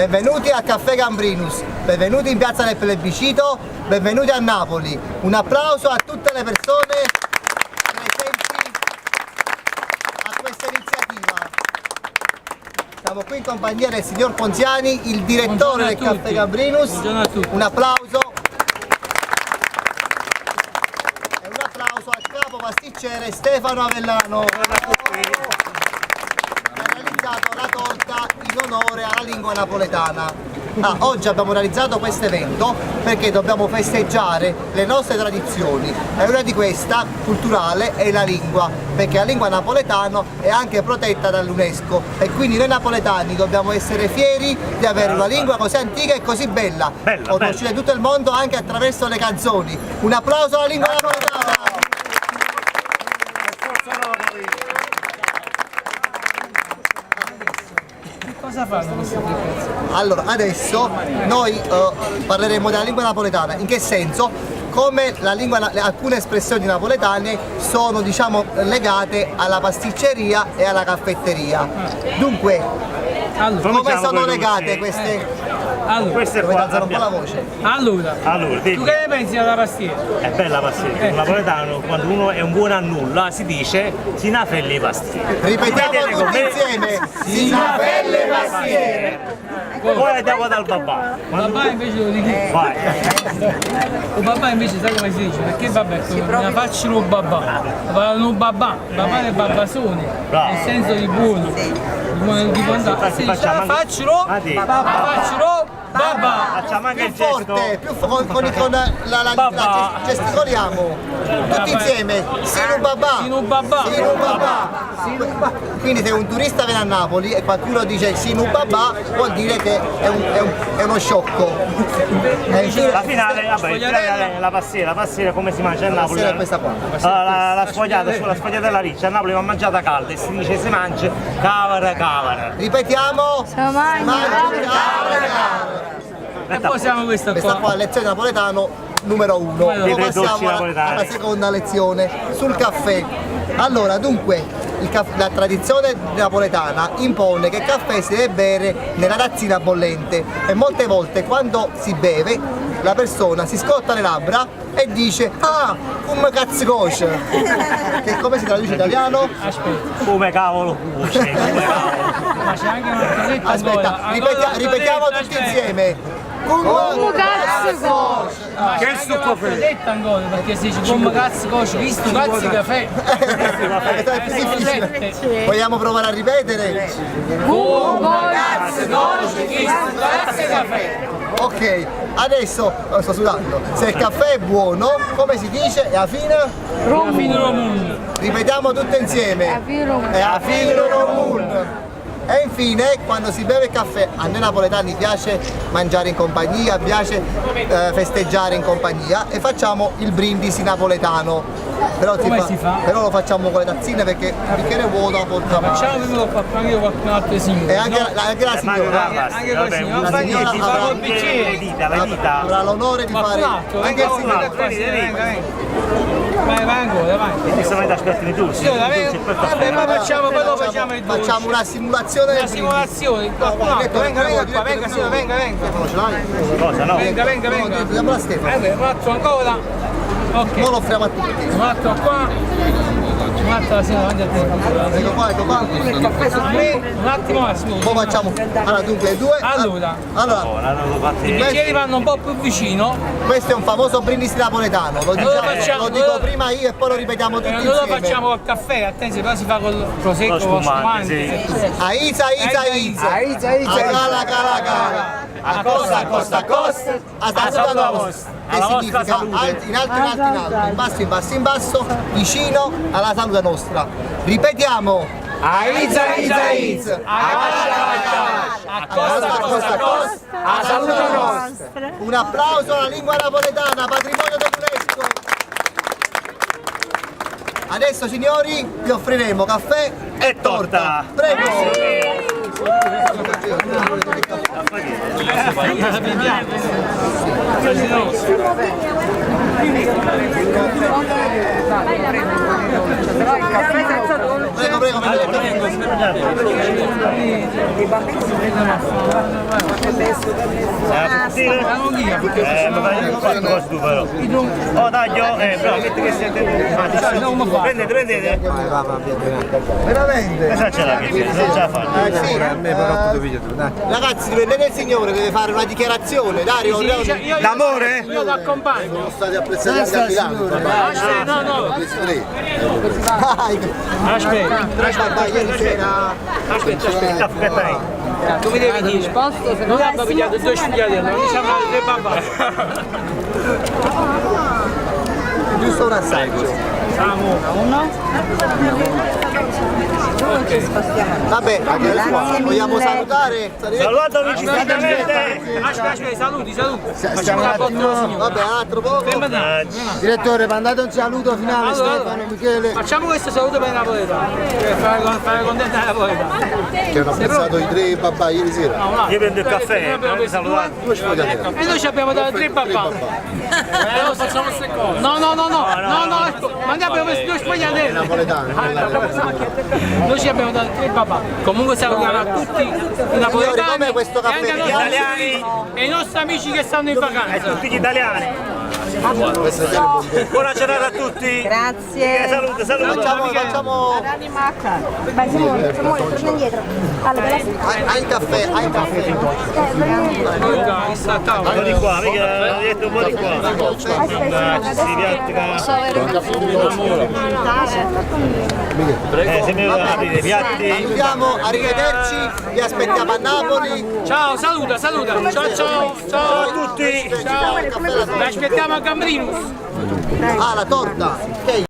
benvenuti al Caffè Gambrinus, benvenuti in Piazza del Plebiscito, benvenuti a Napoli. Un applauso a tutte le persone presenti a questa iniziativa. Siamo qui in compagnia del signor Ponziani, il direttore del Caffè Gambrinus. Buongiorno a tutti. Un applauso. E un applauso al capo pasticcere Stefano Avellano. La torta in onore alla lingua napoletana. Oggi abbiamo realizzato questo evento perché dobbiamo festeggiare le nostre tradizioni e una di queste, culturale, è la lingua, perché la lingua napoletana è anche protetta dall'UNESCO e quindi noi napoletani dobbiamo essere fieri di avere una lingua così antica e così bella, conosciuta in tutto il mondo anche attraverso le canzoni. Un applauso alla lingua napoletana! Cosa fanno questi pezzi? Allora, adesso noi parleremo della lingua napoletana. In che senso? Come la lingua, alcune espressioni napoletane sono, diciamo, legate alla pasticceria e alla caffetteria. Dunque, come sono legate queste? Allora, queste Dovete qua alzare un po' la voce. allora, tu dimmi. che ne pensi della pastiera? È bella la pastiera. In napoletano, quando uno è un buon a nulla, si dice si nafelli le pastiere. Ripetiamo tutti insieme. Si napelle pastiere. Poi andiamo dal babà. Babà invece lo dico. Vai. Il babà invece sai come si dice? Perché il babà è come una faccia lo babà. Parlano babà, babà è babbasone, Bravo. nel senso di buono. Di buono di bontà. Si dice faccelo, faccelo, babà. Facciamo anche il Più gesto. forte, più con la gesticoliamo. Tutti insieme. Sinu babà. Sinu babà. Sinu babà. Quindi se un turista viene a Napoli e qualcuno dice Sinu babà, vuol dire che è uno sciocco. La finale, vabbè, il finale è la pastiera come si mangia a Napoli? È questa qua. La sfogliata della riccia, a Napoli va mangiata calda e si dice si mangia cavara. Ripetiamo. E poi siamo questa Questa qua qua. è lezione napoletano numero 1. Dei Poi tre dolci passiamo napoletani. alla seconda lezione sul caffè. Allora, dunque, la tradizione napoletana impone che il caffè si deve bere nella tazzina bollente e molte volte quando si beve la persona si scotta le labbra e dice come cazzo coce, che come si traduce in italiano? Aspetta, Come cavolo cuce. ma c'è anche un'altra letta Aspetta, ancora. ripetiamo tutti insieme. Come cazzo coce? Ma c'è anche un'altra letta ancora, perché si dice come cazzo coce, visto cazzo caffè. È più difficile. Vogliamo provare a ripetere? Come cazzo coce, visto cazzo caffè. Ok, adesso sto sudando. Se il caffè è buono, come si dice? È a fine? Alla fine del mondo. Ripetiamo tutte insieme. È a fine Romun. E infine, quando si beve il caffè, a noi napoletani piace mangiare in compagnia, piace festeggiare in compagnia e facciamo il brindisi napoletano. Però, Si fa? però lo facciamo con le tazzine perché il bicchiere vuoto porta male. Facciamo prima qualcun altro signore. E anche la signora Anche così, non fa niente, signora si fa avrà- col bicchiere. Le dita. avrà l'onore di fare anche il signore. Vai ancora, vai. Questa me la aspetti tu. Vabbè, ma facciamo quello, facciamo il dolce. Facciamo una simulazione del Una simulazione, qualcun altro, venga qua, venga signore, venga. brindisi. Ce l'hai? Cosa no? Venga. Diamo la Stefano. Un altro ancora. Ok, Ora lo offriamo a tutti. un altro qua. Un altro la signora davanti a te. Ecco qua. Un attimo Massimo. Poi facciamo. Allora, dunque, due. Allora. I bicchieri vanno un po' più vicino. Questo è un famoso brindisi napoletano. Lo dico prima io e poi lo ripetiamo tutti Noi lo insieme. facciamo col caffè, attenzione, però si fa col prosecco, Lo con spumante, spumante. Aiza. A costa. A saluto nostro. Che Alla vostra significa salute. in alto, in basso, vicino alla salute nostra. Ripetiamo. Aiza. A costa. A salute nostra. Un applauso alla lingua napoletana, patrimonio dell'UNESCO. Adesso signori vi offriremo caffè E torta. Prego. Sì. Prego, prego, Oh taglio, però metti che siete. Prendete, prendete. veramente? Cosa c'è la che non ce la fa? Ragazzi, dipende il signore, deve fare una dichiarazione, Dario. D'amore? Io ti accompagno. Sono stati apprezzati anche a Milano. No, no. Aspetta, ieri sera. Aspetta. Tu mi devi dire, se non abbiamo pigliato due sciugliatelli, non siamo tre babà. Giusto un assaggio. Vabbè, vogliamo salutare? Saluto amici, esattamente. Aspetta, saluti. Facciamo una botta alla signora. Vabbè, un altro poco. Direttore, mandate un saluto finale, Stefano, Michele. Facciamo questo saluto per i napoletani, per fare contenta la napoletana. Che hanno apprezzato i tre babà ieri sera. Io prendo il caffè, salutato. Due sfogliatelle. E noi ci abbiamo dato tre babà. Non facciamo queste cose. No, ecco, ma noi abbiamo messo due sfogliatelle. Napoletano. Noi ci abbiamo dato tre babà. Comunque salutiamo a tutti i napoletani com'è questo caffè? e anche ai nostri Italiani. e i nostri amici che stanno in E vacanza. tutti gli italiani. Questo è il buon Buona giornata a tutti. Grazie. Saluto. Facciamo Vai Simone, torna indietro. Allora, hai il caffè, hai il caffè. Un po' di qua, mica ho detto un po' di qua. Si piattica. Se mi devo aprire i piatti. Andiamo, arrivederci, vi aspettiamo a Napoli. Ciao, saluta. Ciao. Ciao a tutti. Vi aspettiamo a Gambrinus. Ah, la torta. Ok.